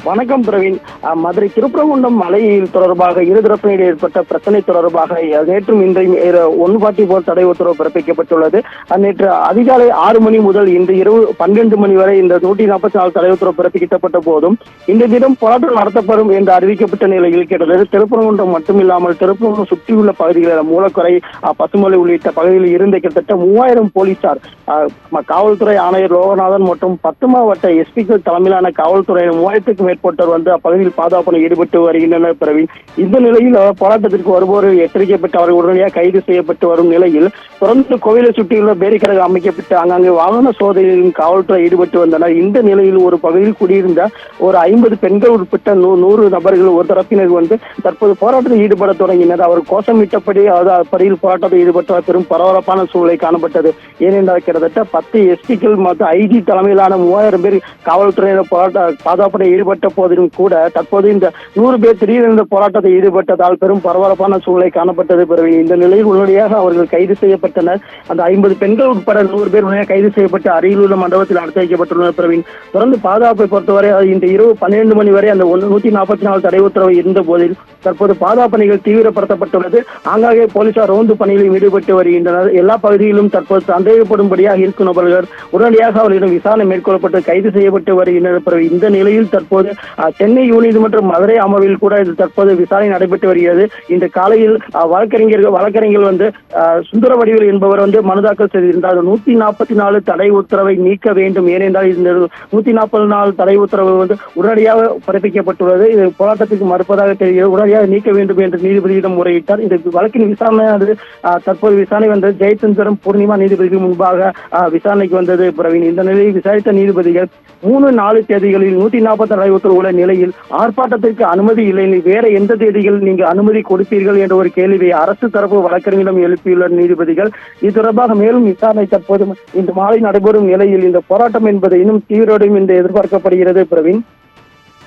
வணக்கம் பிரவீன். மதுரை திருப்பரங்குன்றம் மலையில் தொடர்பாக இருதரப்பினிடையே ஏற்பட்ட பிரச்சனை தொடர்பாக நேற்றும் இன்றையும் 140 போல் தடை உத்தரவு பிறப்பிக்கப்பட்டுள்ளது. நேற்று அதிகாலை 6 மணி முதல் இன்று இரவு 12 மணி வரை இந்த 144 தடை உத்தரவு பிறப்பிக்கப்பட்ட போதும் இந்த தினம் போராட்டம் நடத்தப்படும் என்று அறிவிக்கப்பட்ட நிலையில் கிட்டத்தட்ட திருப்பரங்குன்றம் மட்டுமில்லாமல் திருப்பரங்குன்றம் சுற்றியுள்ள பகுதிகளில் மூலக்கரை, பசுமலை உள்ளிட்ட பகுதிகளில் இருந்த கிட்டத்தட்ட 3000 போலீசார், காவல்துறை ஆணையர் லோகநாதன் மற்றும் 10 மாவட்ட எஸ்பிக்கள் தலைமையிலான காவல்துறையினர் 3000க்கும் மேற்பட்டோர் அப்பகுதியில் பாதுகாப்பில் ஈடுபட்டு வருகின்றனர். பிரவீன், இந்த நிலையில் போராட்டத்திற்கு வருவோர் எச்சரிக்கப்பட்டு அவர்கள் உடனடியாக கைது செய்யப்பட்டு வரும் நிலையில் தொடர்ந்து கோவிலை சுற்றியுள்ள பேரிக்கடை அமைக்கப்பட்டு அங்கங்கே வாகன சோதனையிலும் காவல்துறை ஈடுபட்டு வந்தனர். இந்த நிலையில் ஒரு பகுதியில் குடியிருந்த ஒரு 50 பெண்கள் உட்பட்ட 100 நபர்கள் ஒரு தரப்பினர் தற்போது போராட்டத்தில் ஈடுபட தொடங்கினர். அவர் கோஷமிட்டபடி அப்பகுதியில் போராட்டத்தில் ஈடுபட்ட பெரும் பரபரப்பான சூழ்நிலை காணப்பட்டது. ஏனென்றால் கிட்டத்தட்ட 10 எஸ்பிக்கள் மற்றும் ஐஜி தலைமையிலான 3000 பேர் காவல்துறையினர் பாதுகாப்பு ஈடுபட்ட போதிலும் கூட தற்போது இந்த 100 பேர் திடீரென போராட்டத்தில் ஈடுபட்டதால் பெரும் பரபரப்பான சூழ்நிலை காணப்பட்டது. பிறகு இந்த நிலையில் உடனடியாக அவர்கள் கைது செய்யப்பட்டனர். அந்த 50 பெண்கள் உட்பட 100 பேர் உடனடியாக கைது செய்யப்பட்டு அருகில் உள்ள மண்டபத்தில் அடைத்து வைக்கப்பட்டுள்ளனர். பிரவீன், தொடர்ந்து பாதுகாப்பை பொறுத்தவரை இன்று இரவு 12 மணி வரை அந்த 144 தடை உத்தரவு இருந்த போதில் தற்போது பாதுகாப்பு பணிகள் தீவிரப்படுத்தப்பட்டுள்ளது. ஆங்காங்கே போலீசார் ரோந்து பணிகளில் ஈடுபட்டு வருகின்றனர். எல்லா பகுதியிலும் தற்போது சந்தேகப்படும்படியாக இருக்கும் நபர்கள் உடனடியாக அவர்களிடம் விசாரணை மேற்கொள்ளப்பட்டு கைது செய்யப்பட்டு வருகின்றனர். இந்த நிலையில் தற்போது சென்னை உயர்நீதிமன்றம் மதுரை அமர்வில் கூட இது தற்போது விசாரணை நடைபெற்று வருகிறது. இன்று காலையில் வழக்கறிஞர் சுந்தர வடிவேல் என்பவர் மனு தாக்கல் செய்திருந்தார். 144 தடை உத்தரவை நீக்க வேண்டும். ஏனென்றால் இந்த 144 தடை உத்தரவு உடனடியாக பிறப்பிக்கப்பட்டுள்ளது. இது போராட்டத்திற்கு மறுப்பதாக தெரிகிறது. உடனடியாக நீக்க வேண்டும் என்று நீதிபதியிடம் முறையிட்டார். இந்த வழக்கின் விசாரணையானது தற்போது விசாரணை வந்தது. ஜெயச்சந்திரன், பூர்ணிமா நீதிபதிகள் முன்பாக விசாரணைக்கு வந்தது. பிரவீன், இந்த நிலையில் விசாரித்த நீதிபதிகள் 3-4 தேதிகளில் 140 தடை உத்தரவு உள்ள நிலையில் ஆர்ப்பாட்டத்திற்கு அனுமதி இல்லை, வேற எந்த தேதிகள் நீங்கள் அனுமதி கொடுப்பீர்கள் என்ற ஒரு கேள்வியை அரசு தரப்பு வழக்கறிஞரிடம் எழுப்பியுள்ள நீதிபதிகள் இது தொடர்பாக மேலும் விசாரணை தற்போது இன்று மாலை நடைபெறும் நிலையில் இந்த போராட்டம் என்பது இன்னும் தீவிரமடையும் என்று எதிர்பார்க்கப்படுகிறது. பிரவீன்.